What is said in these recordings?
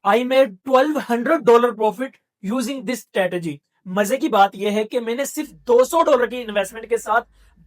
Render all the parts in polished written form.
I made $1200 profit using this strategy. मजे की बात यह है कि मैंने सिर्फ $200 की इन्वेस्टमेंट के साथ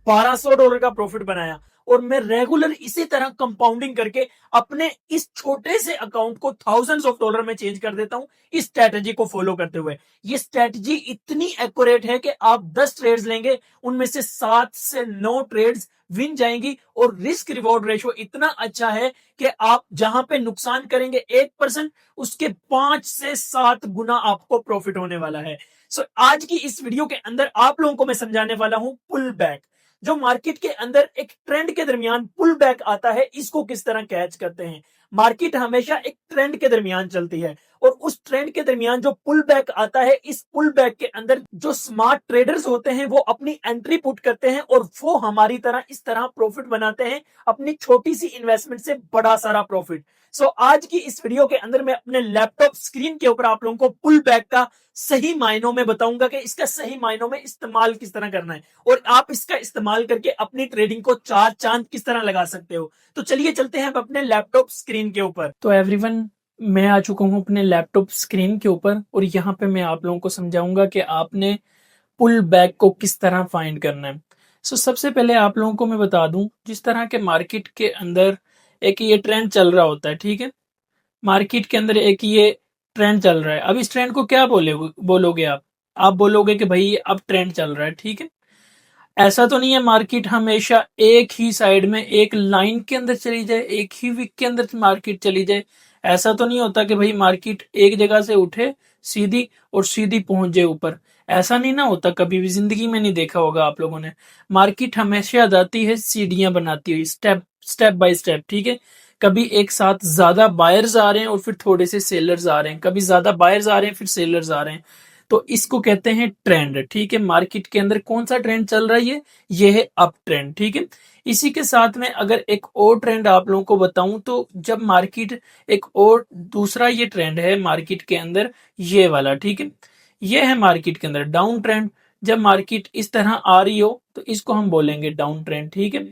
$1200 का प्रॉफिट बनाया और मैं रेगुलर इसी तरह कंपाउंडिंग करके अपने इस छोटे से अकाउंट को थाउजेंड्स ऑफ डॉलर में चेंज कर देता हूं इस स्ट्रेटेजी को फॉलो करते हुए। ये स्ट्रेटेजी इतनी एक्यूरेट है कि आप 10 ट्रेड्स लेंगे, उनमें से 7 से 9 ट्रेड्स विन जाएंगी और रिस्क रिवॉर्ड रेशो इतना अच्छा है कि आप जहां पे नुकसान करेंगे 1%, उसके 5 से 7 गुना आपको प्रॉफिट होने वाला है। सो आज की इस वीडियो के अंदर आप लोगों को मैं समझाने वाला हूं पुल बैक। जो मार्केट के अंदर एक ट्रेंड के दरमियान पुल बैक आता है, इसको किस तरह कैच करते हैं। मार्केट हमेशा एक ट्रेंड के दरमियान चलती है और उस ट्रेंड के दरमियान जो पुल बैक आता है, इस पुल बैक के अंदर जो स्मार्ट ट्रेडर्स होते हैं वो अपनी एंट्री पुट करते हैं और वो हमारी तरह इस तरह प्रॉफिट बनाते हैं, अपनी छोटी सी इन्वेस्टमेंट से बड़ा सारा प्रॉफिट। आज की इस वीडियो के अंदर मैं अपने लैपटॉप स्क्रीन के ऊपर आप लोगों को पुल बैक का सही मायनों में बताऊंगा कि इसका सही मायनों में इस्तेमाल किस तरह करना है और आप इसका इस्तेमाल करके अपनी ट्रेडिंग को चार चांद किस तरह लगा सकते हो। तो चलिए चलते हैं अपने लैपटॉप स्क्रीन के ऊपर। तो एवरीवन, मैं आ चुका हूं अपने लैपटॉप स्क्रीन के ऊपर और यहाँ पे मैं आप लोगों को समझाऊंगा कि आपने पुल बैक को किस तरह फाइंड करना है। सबसे पहले आप लोगों को मैं बता दूं, जिस तरह के मार्केट के अंदर एक ये ट्रेंड चल रहा होता है, ठीक है। मार्केट के अंदर एक ये ट्रेंड चल रहा है। अब इस ट्रेंड को क्या बोलोगे आप बोलोगे कि भाई अब ट्रेंड चल रहा है, ठीक है। ऐसा तो नहीं है मार्केट हमेशा एक ही साइड में एक लाइन के अंदर चली जाए, एक ही वीक के अंदर मार्केट चली जाए। ऐसा तो नहीं होता कि भाई मार्केट एक जगह से उठे सीधी और सीधी पहुंच जाए ऊपर। ऐसा नहीं ना होता, कभी भी जिंदगी में नहीं देखा होगा आप लोगों ने। मार्केट हमेशा जाती है सीढ़ियां बनाती हुई, स्टेप स्टेप बाय स्टेप, ठीक है। कभी एक साथ ज्यादा बायर्स आ रहे हैं और फिर थोड़े से सेलर्स आ रहे हैं, कभी ज्यादा बायर्स आ रहे हैं फिर सेलर्स आ रहे हैं। तो इसको कहते हैं ट्रेंड, ठीक है। मार्केट के अंदर कौन सा ट्रेंड चल रहा है, ये है अप ट्रेंड, ठीक है। इसी के साथ में अगर एक और ट्रेंड आप लोगों को बताऊं तो जब मार्केट एक और दूसरा ये ट्रेंड है मार्केट के अंदर, ये वाला, ठीक है। ये है मार्केट के अंदर डाउन ट्रेंड। जब मार्केट इस तरह आ रही हो तो इसको हम बोलेंगे डाउन ट्रेंड, ठीक है।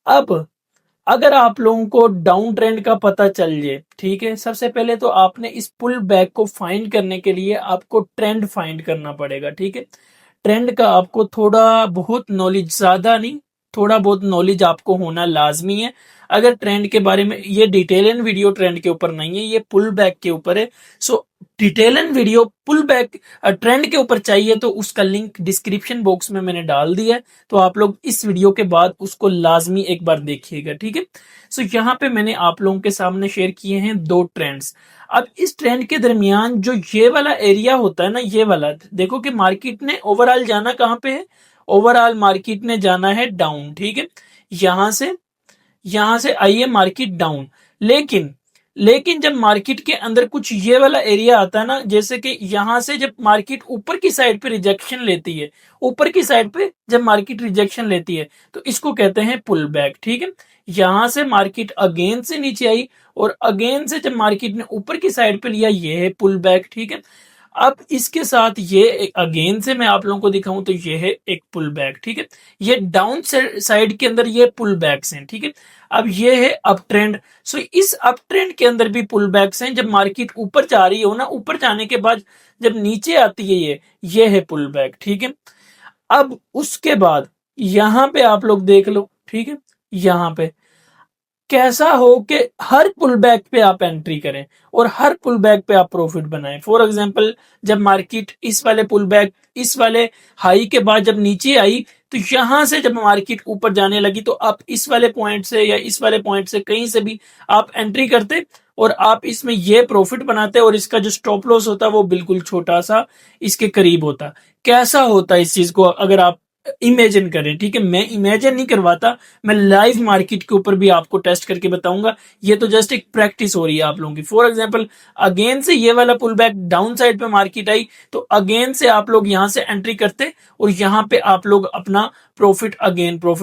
अब अगर आप लोगों को डाउन ट्रेंड का पता चल जाए, ठीक है, सबसे पहले तो आपने इस पुल बैक को फाइंड करने के लिए आपको ट्रेंड फाइंड करना पड़ेगा, ठीक है। ट्रेंड का आपको थोड़ा बहुत नॉलेज, ज्यादा नहीं, थोड़ा बहुत नॉलेज आपको होना लाजमी है। अगर ट्रेंड के बारे में, ये डिटेल इन वीडियो ट्रेंड के ऊपर नहीं है, ये पुल बैक के ऊपर है। Detail in video pull back trend के ऊपर चाहिए तो उसका लिंक डिस्क्रिप्शन बॉक्स में मैंने डाल दिया है, तो आप लोग इस वीडियो के बाद उसको लाजमी एक बार देखिएगा, ठीक है। यहाँ पे मैंने आप लोगों के सामने शेयर किए हैं दो ट्रेंड्स। अब इस ट्रेंड के दरमियान जो ये वाला एरिया होता है ना, ये वाला देखो कि मार्केट ने ओवरऑल जाना कहां पे है। ओवरऑल मार्केट ने जाना है डाउन, ठीक है। यहां से आई है मार्केट डाउन, लेकिन लेकिन जब मार्केट के अंदर कुछ ये वाला एरिया आता है ना, जैसे कि यहां से जब मार्केट ऊपर की साइड पे रिजेक्शन लेती है, ऊपर की साइड पे जब मार्केट रिजेक्शन लेती है तो इसको कहते हैं पुल बैक, ठीक है। यहां से मार्केट अगेन से नीचे आई और अगेन से जब मार्केट ने ऊपर की साइड पे लिया, ये है पुल बैक, ठीक है। अब इसके साथ ये अगेन से मैं आप लोगों को दिखाऊं तो ये है एक पुल बैक, ठीक है। ये डाउन साइड के अंदर ये पुल बैक्स हैं, ठीक है। अब ये है अप ट्रेंड। इस अप ट्रेंड के अंदर भी पुल बैक्स हैं। जब मार्केट ऊपर जा रही हो ना, ऊपर जाने के बाद जब नीचे आती है ये है पुल बैक, ठीक है। अब उसके बाद यहां पे आप लोग देख लो, ठीक है। यहां पे कैसा हो कि हर पुल बैक पे आप एंट्री करें और हर पुल बैक पे आप प्रॉफिट बनाएं। फॉर एग्जांपल, जब मार्केट इस वाले पुल बैक, इस वाले हाई के बाद जब नीचे आई तो यहां से जब मार्केट ऊपर जाने लगी तो आप इस वाले पॉइंट से या इस वाले पॉइंट से कहीं से भी आप एंट्री करते और आप इसमें ये प्रॉफिट बनाते और इसका जो स्टॉप लॉस होता वो बिल्कुल छोटा सा इसके करीब होता। कैसा होता इस चीज को अगर आप इमेजिन करें, ठीक है। मैं इमेजिन नहीं करवाता, मैं लाइव मार्केट के ऊपर भी आपको टेस्ट करके बताऊंगा। ये तो जस्ट एक प्रैक्टिस हो रही है आप लोगों की। फॉर एग्जांपल, अगेन से ये वाला पुल बैक डाउन साइड पे मार्केट आई तो अगेन से आप लोग यहां से एंट्री करते और यहां पे आप लोग अपना प्रॉफिट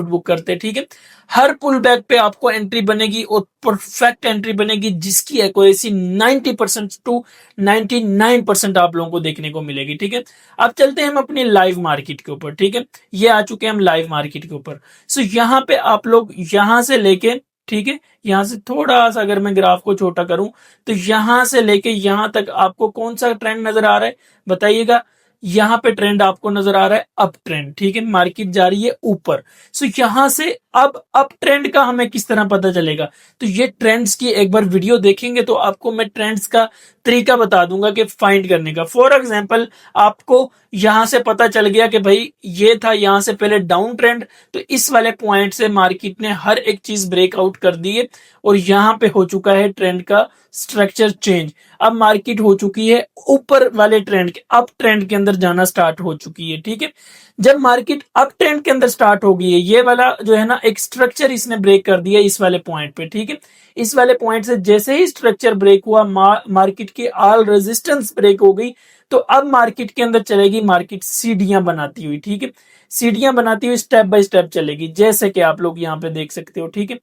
बुक करते, ठीक है। हर पुल बैक पे आपको एंट्री बनेगी और परफेक्ट एंट्री बनेगी जिसकी एक्यूरेसी 90% टू 99% आप लोगों को देखने को मिलेगी, ठीक है। अब चलते हैं हम अपनी लाइव मार्केट के ऊपर, ठीक है। ये आ चुके हैं हम लाइव मार्केट के ऊपर। यहाँ पे आप लोग यहां से लेके ठीक है। यहां से थोड़ा सा अगर मैं ग्राफ को छोटा करूं तो यहां से लेके यहां तक आपको कौन सा ट्रेंड नजर आ रहा है बताइएगा। यहां पे ट्रेंड आपको नजर आ रहा है अप ट्रेंड, ठीक है, मार्केट जा रही है ऊपर। सो यहां से अब अप ट्रेंड का हमें किस तरह पता चलेगा, तो ये ट्रेंड्स की एक बार वीडियो देखेंगे तो आपको मैं ट्रेंड्स का तरीका बता दूंगा कि फाइंड करने का। फॉर एग्जांपल आपको यहां से पता चल गया कि भाई ये था यहां से पहले डाउन ट्रेंड, तो इस वाले पॉइंट से मार्केट ने हर एक चीज ब्रेकआउट कर दी है और यहां पे हो चुका है ट्रेंड का स्ट्रक्चर चेंज। अब मार्केट हो चुकी है ऊपर वाले ट्रेंड के, अप ट्रेंड के अंदर जाना स्टार्ट हो चुकी है, ठीक है। जब मार्केट अप ट्रेंड के अंदर स्टार्ट हो गई है, ये वाला जो है ना एक स्ट्रक्चर इसने ब्रेक कर दिया इस वाले पॉइंट पे, ठीक है। इस वाले पॉइंट से जैसे ही स्ट्रक्चर ब्रेक हुआ, मार्केट की ऑल रेजिस्टेंस ब्रेक हो गई, तो अब मार्केट के अंदर चलेगी मार्केट सीढ़ियां बनाती हुई, ठीक है। सीढ़ियां बनाती हुई स्टेप बाय स्टेप चलेगी, जैसे कि आप लोग यहाँ पे देख सकते हो, ठीक है।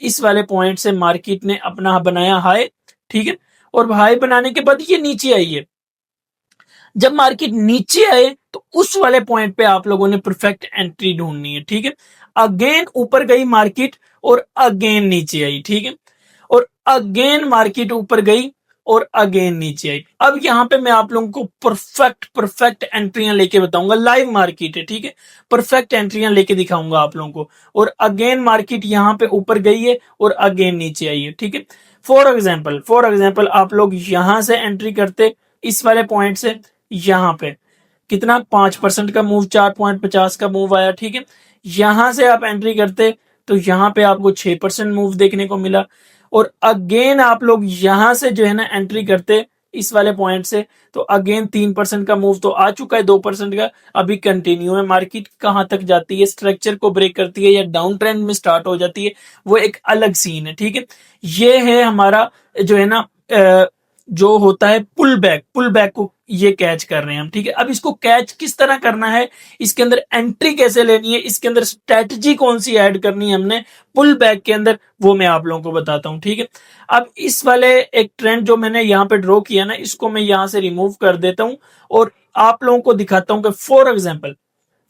इस वाले पॉइंट से मार्केट ने अपना बनाया हाई, ठीक है, और हाई बनाने के बाद ये नीचे आई है। जब मार्केट नीचे आए तो उस वाले पॉइंट पे आप लोगों ने परफेक्ट एंट्री ढूंढनी है, ठीक है। अगेन ऊपर गई मार्केट और अगेन नीचे आई, ठीक है, और अगेन मार्केट ऊपर गई और अगेन नीचे आई। अब यहां पे मैं आप लोगों को परफेक्ट परफेक्ट एंट्रियां लेके बताऊंगा, लाइव मार्केट है, ठीक है, परफेक्ट एंट्रियां लेके दिखाऊंगा आप लोगों को। और अगेन मार्केट यहां पे ऊपर गई है और अगेन नीचे आई है, ठीक है। फॉर एग्जाम्पल आप लोग यहां से एंट्री करते इस वाले पॉइंट से, यहां पे कितना 5% का मूव, 4.50 का मूव आया, ठीक है। यहां से आप एंट्री करते तो यहां पे आपको 6% मूव देखने को मिला। और अगेन आप लोग यहां से जो है ना एंट्री करते इस वाले पॉइंट से, तो अगेन 3% का मूव तो आ चुका है, 2% का अभी कंटिन्यू है। मार्केट कहां तक जाती है, स्ट्रक्चर को ब्रेक करती है या डाउन ट्रेंड में स्टार्ट हो जाती है, वो एक अलग सीन है, ठीक है। ये है हमारा जो है ना जो होता है पुल बैक को ये कैच कर रहे हैं हम, ठीक है। अब इसको कैच किस तरह करना है, इसके अंदर एंट्री कैसे लेनी है, इसके अंदर स्ट्रेटजी कौन सी ऐड करनी है हमने पुल बैक के अंदर, वो मैं आप लोगों को बताता हूं, ठीक है। अब इस वाले एक ट्रेंड जो मैंने यहाँ पे ड्रॉ किया ना, इसको मैं यहां से रिमूव कर देता हूं और आप लोगों को दिखाता हूं कि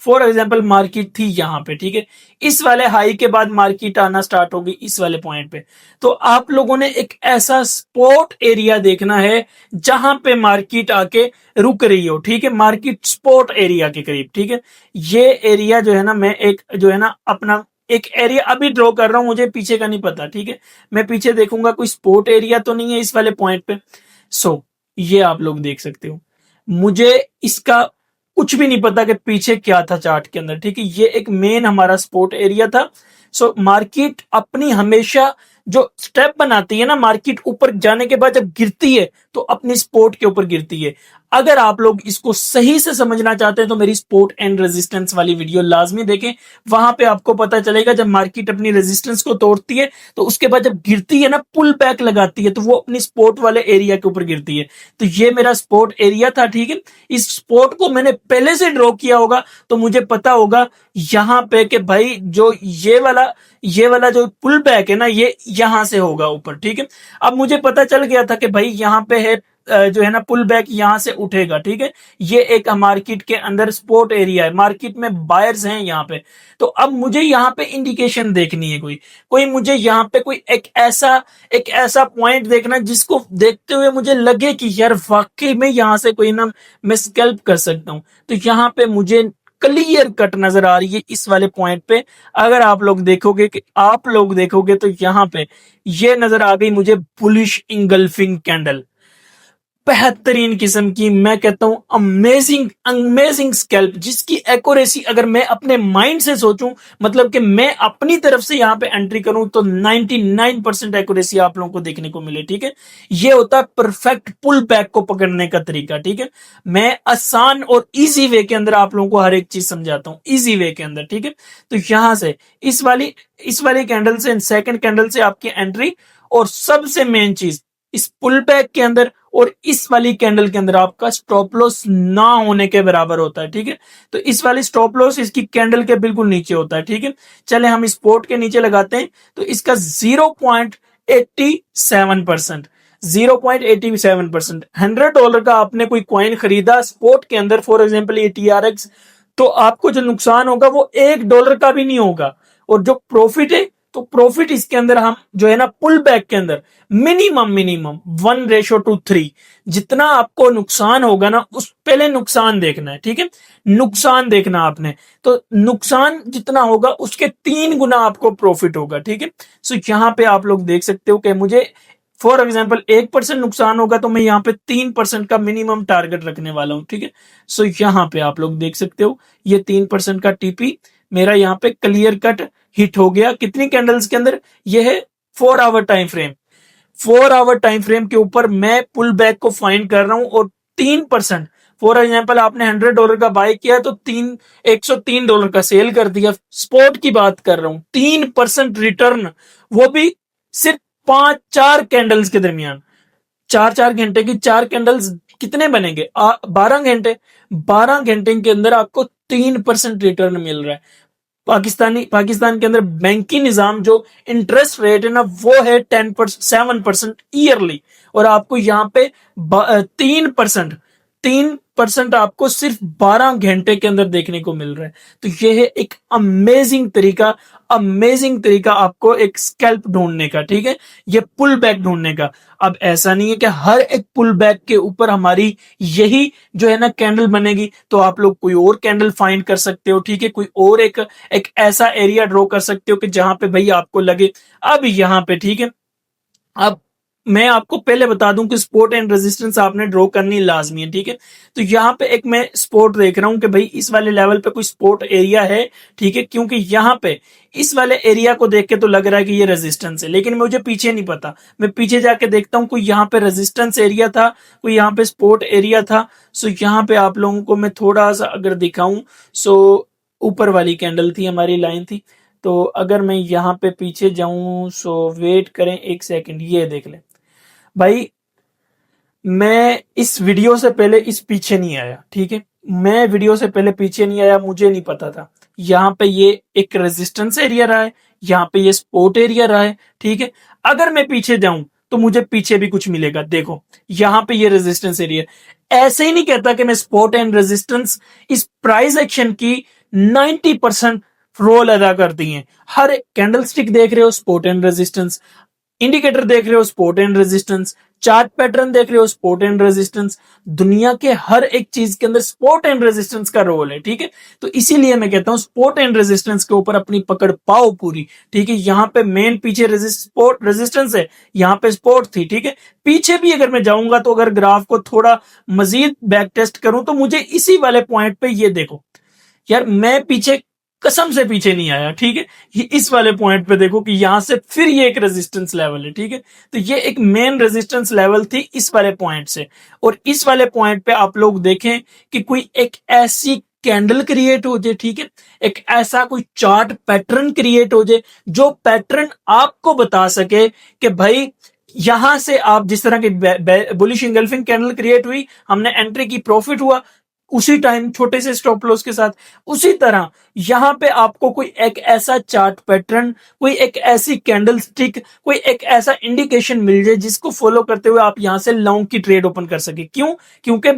फॉर एग्जाम्पल मार्केट थी यहाँ पे, ठीक है। इस वाले हाई के बाद मार्केट आना स्टार्ट होगी इस वाले पॉइंट पे, तो आप लोगों ने एक ऐसा स्पॉट एरिया देखना है जहां पे मार्केट आके रुक रही हो, ठीक है, मार्केट स्पॉट एरिया के करीब, ठीक है। ये एरिया जो है ना मैं एक जो है ना अपना एक एरिया अभी ड्रॉ कर रहा हूं, मुझे पीछे का नहीं पता, ठीक है। मैं पीछे देखूंगा कोई स्पॉट एरिया तो नहीं है इस वाले पॉइंट पे। ये आप लोग देख सकते हो, मुझे इसका कुछ भी नहीं पता कि पीछे क्या था चार्ट के अंदर, ठीक है। ये एक मेन हमारा सपोर्ट एरिया था। मार्केट अपनी हमेशा जो स्टेप बनाती है ना, मार्केट ऊपर जाने के बाद जब गिरती है तो अपनी सपोर्ट के ऊपर गिरती है। अगर आप लोग इसको सही से समझना चाहते हैं तो मेरी सपोर्ट एंड रेजिस्टेंस वाली वीडियो लाजमी देखें, वहां पे आपको पता चलेगा जब मार्केट अपनी रेजिस्टेंस को तोड़ती है तो उसके बाद जब गिरती है ना, पुल बैक लगाती है, तो वो अपनी सपोर्ट वाले एरिया के ऊपर गिरती है। तो ये मेरा सपोर्ट एरिया था, ठीक है। इस सपोर्ट को मैंने पहले से ड्रॉ किया होगा तो मुझे पता होगा यहां पे कि भाई जो ये वाला जो पुल बैक है ना, ये यहां से होगा ऊपर, ठीक है। अब मुझे पता चल गया था कि भाई यहां पे है जो है ना पुल बैक यहां से उठेगा, ठीक है। ये एक मार्केट के अंदर स्पोर्ट एरिया है, मार्केट में बायर्स हैं यहाँ पे। तो अब मुझे यहाँ पे इंडिकेशन देखनी है, कोई कोई मुझे यहाँ पे कोई एक ऐसा पॉइंट देखना जिसको देखते हुए मुझे लगे कि यार वाकई में यहाँ से कोई ना मैं स्कैल्प कर सकता हूँ। तो यहाँ पे मुझे क्लियर कट नजर आ रही है इस वाले पॉइंट पे। अगर आप लोग देखोगे तो यहाँ पे ये नजर आ गई मुझे बुलिश इंगल्फिंग कैंडल, बेहतरीन किस्म की, मैं कहता हूं अमेजिंग अमेजिंग स्कैल्प, जिसकी एक्यूरेसी अगर मैं अपने माइंड से सोचूं, मतलब कि मैं अपनी तरफ से यहां पे एंट्री करूं तो 99% एक्यूरेसी आप लोगों को देखने को मिले, ठीक है। ये होता है परफेक्ट पुल बैक को पकड़ने का तरीका, ठीक है। मैं आसान और इजी वे के अंदर आप लोगों को हर एक चीज समझाता हूं, इजी वे के अंदर, ठीक है। तो यहां से इस वाली कैंडल से सेकंड कैंडल से आपकी एंट्री, और सबसे मेन चीज इस पुल बैक के अंदर और इस वाली कैंडल के अंदर आपका स्टॉप लॉस ना होने के बराबर होता है, ठीक है। तो इस वाली स्टॉप लॉस इसकी कैंडल के बिल्कुल नीचे होता है, ठीक है। चले हम स्पोर्ट के नीचे लगाते हैं तो इसका 0.87%, 0.87%। $100 का आपने कोई कॉइन खरीदा स्पोर्ट के अंदर, फॉर एग्जाम्पल ये TRX, तो आपको जो नुकसान होगा वो $1 का भी नहीं होगा, और जो प्रॉफिट है तो प्रॉफिट इसके अंदर हम जो है ना पुल बैक के अंदर मिनिमम 1:3 जितना आपको नुकसान होगा ना, उस पहले नुकसान देखना है, ठीक है, नुकसान देखना आपने, तो नुकसान जितना होगा उसके 3 गुना आपको प्रॉफिट होगा, ठीक है। सो यहाँ पे आप लोग देख सकते हो कि मुझे फॉर एग्जाम्पल 1% नुकसान होगा तो मैं यहाँ पे 3% का मिनिमम टारगेट रखने वाला हूं, ठीक है। सो यहाँ पे आप लोग देख सकते हो ये 3% का टीपी मेरा यहाँ पे क्लियर कट हिट हो गया। कितनी कैंडल्स के अंदर? ये है 4 hour time frame, 4 hour time frame के ऊपर मैं पुल बैक को फाइंड कर रहा हूं और 3%, फॉर एग्जाम्पल आपने $100 का बाय किया तो $103 का सेल कर दिया, स्पॉट की बात कर रहा हूं, 3% रिटर्न, वो भी सिर्फ 5-4 कैंडल्स के दरमियान, 4-4 घंटे की 4 कैंडल्स कितने बनेंगे? 12 घंटे, 12 घंटे के अंदर आपको 3% रिटर्न मिल रहा है। पाकिस्तान के अंदर बैंकिंग निजाम जो इंटरेस्ट रेट है ना वो है 7% ईयरली, और आपको यहाँ पे 3% आपको सिर्फ 12 घंटे के अंदर देखने को मिल रहा है। तो ये है एक अमेजिंग तरीका आपको एक स्कैल्प ढूंढने का, ठीक है, ये पुल बैक ढूंढने का। अब ऐसा नहीं है कि हर एक पुल बैक के ऊपर हमारी यही जो है ना कैंडल बनेगी, तो आप लोग कोई और कैंडल फाइंड कर सकते हो, ठीक है, कोई और एक ऐसा एरिया ड्रॉ कर सकते हो कि जहां पे भाई आपको लगे। अब यहाँ पे ठीक है, अब मैं आपको पहले बता दूं कि सपोर्ट एंड रेजिस्टेंस आपने ड्रॉ करनी लाजमी है, ठीक है। तो यहाँ पे एक मैं सपोर्ट देख रहा हूं कि भाई इस वाले लेवल पे कोई सपोर्ट एरिया है, ठीक है, क्योंकि यहाँ पे इस वाले एरिया को देख के तो लग रहा है कि ये रेजिस्टेंस है, लेकिन मुझे पीछे नहीं पता, मैं पीछे जाके देखता हूँ कोई यहाँ पे रेजिस्टेंस एरिया था, कोई यहाँ पे सपोर्ट एरिया था। सो यहाँ पे आप लोगों को मैं थोड़ा सा अगर दिखाऊं, सो ऊपर वाली कैंडल थी, हमारी लाइन थी, तो अगर मैं यहाँ पे पीछे जाऊं, सो वेट करें 1 सेकंड, ये देख लें भाई, मैं इस वीडियो से पहले इस पीछे नहीं आया, ठीक है, मैं वीडियो से पहले पीछे नहीं आया, मुझे नहीं पता था यहाँ पे ये एक रेजिस्टेंस एरिया रहा है, यहाँ पे ये सपोर्ट एरिया रहा है, ठीक है। अगर मैं पीछे जाऊं तो मुझे पीछे भी कुछ मिलेगा, देखो यहाँ पे ये रेजिस्टेंस एरिया। ऐसे ही नहीं कहता कि मैं सपोर्ट एंड रेजिस्टेंस इस प्राइस एक्शन की 90% रोल अदा करती हैं। हर एक कैंडल स्टिक देख रहे हो, सपोर्ट एंड रेजिस्टेंस, इंडिकेटर देख रहे हो, support and resistance, chart pattern देख रहे हो, सपोर्ट एंड रेजिस्टेंस, दुनिया के हर एक चीज के अंदर सपोर्ट एंड रेजिस्टेंस का रोल है, ठीक है। तो इसीलिए मैं कहता हूं सपोर्ट एंड रेजिस्टेंस के ऊपर अपनी पकड़ पाओ पूरी, ठीक है। यहाँ पे मेन पीछे सपोर्ट रेजिस्टेंस है, यहाँ पे सपोर्ट थी, ठीक है। पीछे भी अगर मैं जाऊंगा तो अगर ग्राफ को थोड़ा मजीद बैक टेस्ट करूं तो मुझे इसी वाले पॉइंट पे, ये देखो यार, मैं पीछे कसम से पीछे नहीं आया, ठीक है, ये इस वाले पॉइंट पे देखो कि यहां से फिर ये एक रेजिस्टेंस लेवल है, ठीक है। तो ये एक मेन रेजिस्टेंस लेवल थी इस वाले पॉइंट से, और इस वाले पॉइंट पे आप लोग देखें कि कोई एक ऐसी कैंडल क्रिएट हो जाए, ठीक है, एक ऐसा कोई चार्ट पैटर्न क्रिएट हो जाए जो पैटर्न आपको बता सके कि भाई यहां से आप जिस तरह की बुलिश इंगल्फिंग कैंडल क्रिएट हुई, हमने एंट्री की, प्रॉफिट हुआ उसी टाइम छोटे से स्टॉप लॉस के साथ, उसी तरह यहां पे आपको कोई एक ऐसा चार्ट पैटर्न, कोई एक ऐसी कैंडल स्टिक, कोई एक ऐसा इंडिकेशन मिल जाए जिसको फॉलो करते हुए आप यहां से लॉन्ग की ट्रेड ओपन कर सके। क्यों? क्योंकि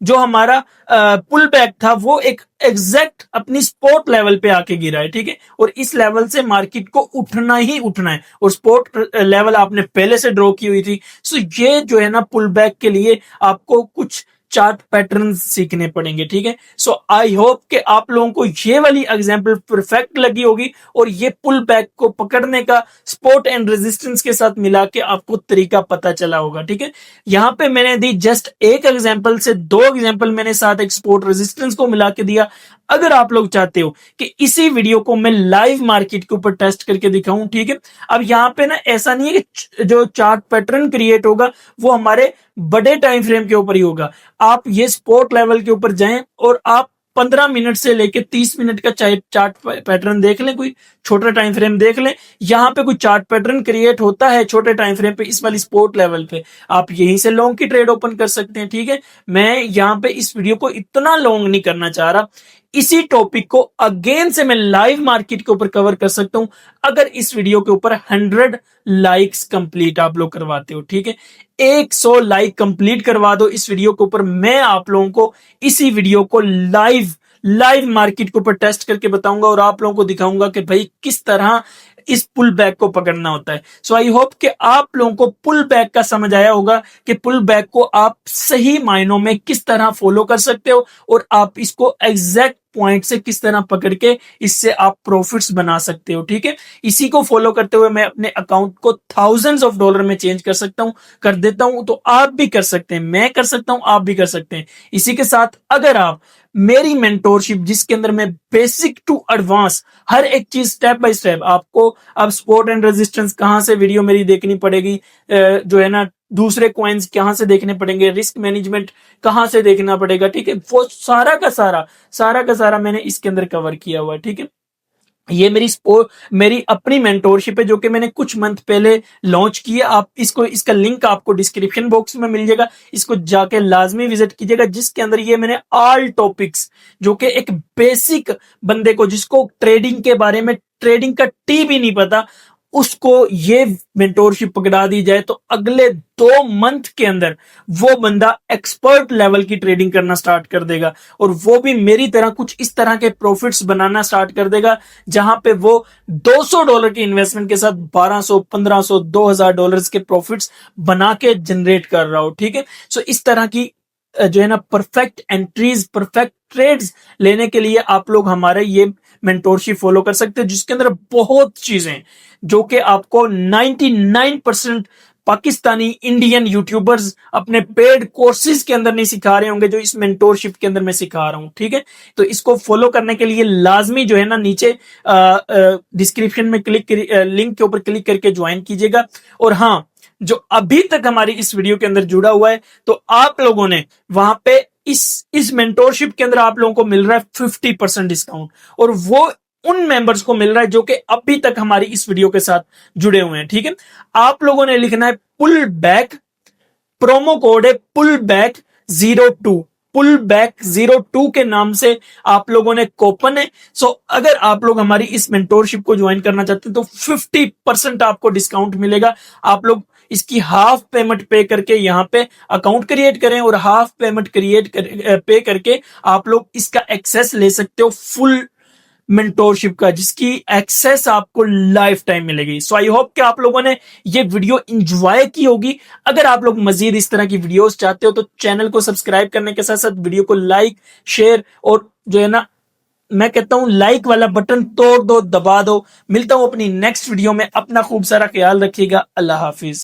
जो हमारा पुल बैक था वो एक एग्जैक्ट अपनी स्पोर्ट लेवल पे आके गिरा है, ठीक है, और इस लेवल से मार्केट को उठना ही उठना है, और स्पोर्ट लेवल आपने पहले से ड्रॉ की हुई थी। सो ये जो है ना पुल बैक के लिए आपको कुछ चार्ट पैटर्न सीखने पड़ेंगे, ठीक है। सो आई होप कि आप लोगों को ये वाली एग्जांपल परफेक्ट लगी होगी, और ये पुल बैक को पकड़ने का सपोर्ट एंड रेजिस्टेंस के साथ मिला के आपको तरीका पता चला होगा, ठीक है। यहां पे मैंने दी जस्ट एक एग्जांपल से 2 एग्जांपल मैंने साथ एक सपोर्ट रेजिस्टेंस को मिला के दिया। अगर आप लोग चाहते हो कि इसी वीडियो को मैं लाइव मार्केट के ऊपर टेस्ट करके दिखाऊं, ठीक है, अब यहां पे ना ऐसा नहीं है कि जो चार्ट पैटर्न क्रिएट होगा वो हमारे बड़े टाइम फ्रेम के ऊपर ही होगा। आप ये स्पोर्ट लेवल के ऊपर जाएं और आप 15 मिनट से लेके 30 मिनट का चार्ट पैटर्न देख लें, कोई छोटा टाइम फ्रेम देख लें, यहां पे कोई चार्ट पैटर्न क्रिएट होता है छोटे टाइम फ्रेम पे, इस वाली स्पोर्ट लेवल पे आप यहीं से लॉन्ग की ट्रेड ओपन कर सकते हैं, ठीक है। मैं यहां पे इस वीडियो को इतना लॉन्ग नहीं करना चाह रहा, इसी टॉपिक को अगेन से मैं लाइव मार्केट के ऊपर कवर कर सकता हूं अगर इस वीडियो के ऊपर 100 लाइक्स कंप्लीट आप लोग करवाते हो, ठीक है। 100 लाइक कंप्लीट करवा दो इस वीडियो के ऊपर, मैं आप लोगों को इसी वीडियो को लाइव मार्केट के ऊपर टेस्ट करके बताऊंगा और आप लोगों को दिखाऊंगा कि भाई किस तरह इस पुल बैक को पकड़ना होता है। सो आई होप कि आप लोगों को पुल बैक का समझ आया होगा कि पुल बैक को आप सही मायनों में किस तरह फॉलो कर सकते हो और आप इसको एग्जैक्ट पॉइंट से किस तरह पकड़ के इससे आप प्रॉफिट्स बना सकते हो। ठीक है, इसी को फॉलो करते हुए मैं अपने अकाउंट को थाउजेंड्स ऑफ डॉलर में चेंज कर सकता हूं, कर देता हूं। तो आप भी कर सकते हैं, मैं कर सकता हूं, आप भी कर सकते हैं। इसी के साथ अगर आप मेरी मेंटोरशिप, जिसके अंदर मैं बेसिक टू एडवांस हर एक चीज स्टेप बाय स्टेप आपको, अब स्पोर्ट एंड रेजिस्टेंस कहां से वीडियो मेरी देखनी पड़ेगी, जो है ना दूसरे कॉइन्स कहां से देखने पड़ेंगे, रिस्क मैनेजमेंट कहां से देखना पड़ेगा, ठीक है, वो सारा का सारा मैंने इसके अंदर कवर किया हुआ है। ठीक है, ये मेरी अपनी मेंटोरशिप है जो कि मैंने कुछ मंथ पहले लॉन्च की है। आप इसका लिंक आपको डिस्क्रिप्शन बॉक्स में मिल जाएगा, इसको जाके लाजमी विजिट कीजिएगा, जिसके अंदर ये मैंने ऑल टॉपिक्स, जो कि एक बेसिक बंदे को जिसको ट्रेडिंग के बारे में, ट्रेडिंग का टी भी नहीं पता, उसको ये मेंटोरशिप पकड़ा दी जाए तो अगले 2 मंथ के अंदर वो बंदा एक्सपर्ट लेवल की ट्रेडिंग करना स्टार्ट कर देगा, और वो भी मेरी तरह कुछ इस तरह के प्रॉफिट्स बनाना स्टार्ट कर देगा, जहां पे वो $200 की इन्वेस्टमेंट के साथ 1200, 1500, $2000 के प्रॉफिट्स बना के जनरेट कर रहा हो। ठीक है, सो इस तरह की जो है ना परफेक्ट एंट्रीज, परफेक्ट ट्रेड्स लेने के लिए आप लोग हमारे ये मेंटोरशिप फॉलो कर सकते हैं, जिसके अंदर बहुत चीजें जो कि आपको 99% पाकिस्तानी इंडियन यूट्यूबर्स अपने पेड कोर्सेज के अंदर नहीं सिखा रहे होंगे, जो इस मेंटोरशिप के अंदर मैं सिखा रहा हूं। ठीक है, तो इसको फॉलो करने के लिए लाजमी जो है ना नीचे डिस्क्रिप्शन में लिंक के ऊपर क्लिक करके ज्वाइन कीजिएगा। और हाँ, जो अभी तक हमारी इस वीडियो के अंदर जुड़ा हुआ है, तो आप लोगों ने वहां पे इस मेंटोरशिप के अंदर आप लोगों को मिल रहा है 50% डिस्काउंट, और वो उन मेंबर्स को मिल रहा है जो कि अभी तक हमारी इस वीडियो के साथ जुड़े हुए हैं। ठीक है, आप लोगों ने लिखना है पुल बैक, प्रोमो कोड है पुल बैक 02, पुल बैक 02 के नाम से आप लोगों ने कोपन है। सो अगर आप लोग हमारी इस मेंटोरशिप को ज्वाइन करना चाहते हैं तो 50% आपको डिस्काउंट मिलेगा। आप लोग इसकी हाफ पेमेंट पे करके यहाँ पे अकाउंट क्रिएट करें, और हाफ पेमेंट पे करके आप लोग इसका एक्सेस ले सकते हो फुल मेंटोरशिप का, जिसकी एक्सेस आपको लाइफ टाइम मिलेगी। सो आई होप कि आप लोगों ने ये वीडियो एंजॉय की होगी। अगर आप लोग मजीद इस तरह की वीडियोस चाहते हो तो चैनल को सब्सक्राइब करने के साथ साथ वीडियो को लाइक, शेयर, और जो है ना मैं कहता हूं लाइक वाला बटन तोड़ दो, दबा दो। मिलता हूं अपनी नेक्स्ट वीडियो में, अपना खूब सारा ख्याल रखिएगा। अल्लाह हाफिज।